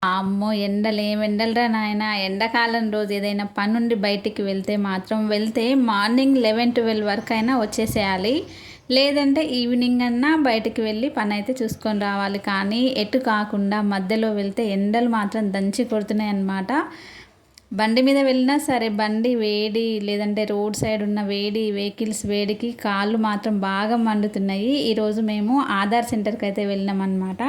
అమ్మో! ఎండలేం ఎండలురా నాయనా! ఎండాకాలం రోజు ఏదైనా పనుండి బయటికి వెళ్తే మాత్రం మార్నింగ్ 11, 12 వరకైనా వచ్చేసేయాలి. లేదంటే ఈవినింగ్ అన్నా బయటికి వెళ్ళి పనైతే చూసుకొని రావాలి. కానీ ఎటు కాకుండా మధ్యలో వెళ్తే ఎండలు మాత్రం దంచి కొడుతున్నాయన్నమాట. బండి మీద వెళ్ళినా సరే బండి వేడి, లేదంటే రోడ్ సైడ్ ఉన్న వేడి, వెహికల్స్ వేడికి కాళ్ళు మాత్రం బాగా మండుతున్నాయి. ఈరోజు మేము ఆధార్ సెంటర్‌కైతే వెళ్ళినామన్నమాట.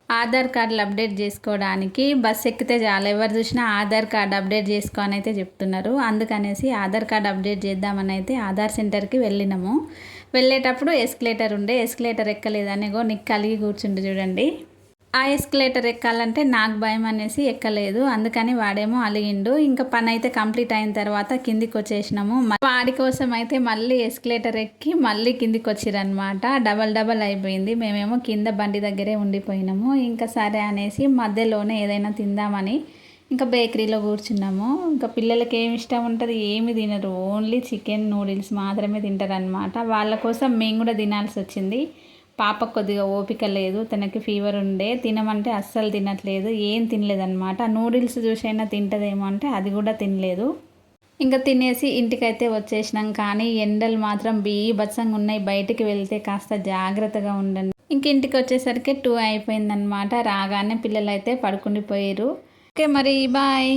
ఆధార్ కార్డులు అప్డేట్ చేసుకోవడానికి బస్ ఎక్కితే చాలు ఎవరు చూసినా ఆధార్ కార్డ్ అప్డేట్ చేసుకో అని అయితే చెప్తున్నారు. అందుకనేసి ఆధార్ కార్డ్ అప్డేట్ చేద్దామని అయితే ఆధార్ సెంటర్కి వెళ్ళినాము. వెళ్ళేటప్పుడు ఎస్కలేటర్ ఉండే, ఎస్కలేటర్ ఎక్కలేదని నీకు కలిగి కూర్చుండు చూడండి. ఆ ఎస్కలేటర్ ఎక్కాలంటే నాకు భయం అనేసి ఎక్కలేదు. అందుకని వాడేమో అలిగిండు. ఇంకా పని అయితే కంప్లీట్ అయిన తర్వాత కిందికి వచ్చేసినాము. వాడి కోసం అయితే మళ్ళీ ఎస్కలేటర్ ఎక్కి మళ్ళీ కిందికి వచ్చిరనమాట. డబల్ అయిపోయింది. మేమేమో కింద బండి దగ్గరే ఉండిపోయినాము. ఇంకా సరే అనేసి మధ్యలోనే ఏదైనా తిందామని ఇంకా బేకరీలో కూర్చున్నాము. ఇంకా పిల్లలకి ఏమి ఇష్టం ఉంటుంది, ఏమి తినరు. ఓన్లీ చికెన్ నూడిల్స్ మాత్రమే తింటారనమాట. వాళ్ళ కోసం మేము కూడా తినాల్సి వచ్చింది. పాపకు కొద్దిగా ఓపిక లేదు, తనకి ఫీవర్ ఉండే. తినమంటే అస్సలు తినట్లేదు, ఏం తినలేదన్నమాట. నూడిల్స్ చూసైనా తింటదేమో అంటే అది కూడా తినలేదు. ఇంకా తినేసి ఇంటికైతే వచ్చేసినాం. కానీ ఎండలు మాత్రం బీభత్సంగా ఉన్నాయి. బయటికి వెళ్తే కాస్త జాగ్రత్తగా ఉండండి. ఇంక ఇంటికి వచ్చేసరికి 2 అయిపోయిందనమాట. రాగానే పిల్లలు అయితే పడుకుండిపోయారు. ఓకే మరి బాయ్.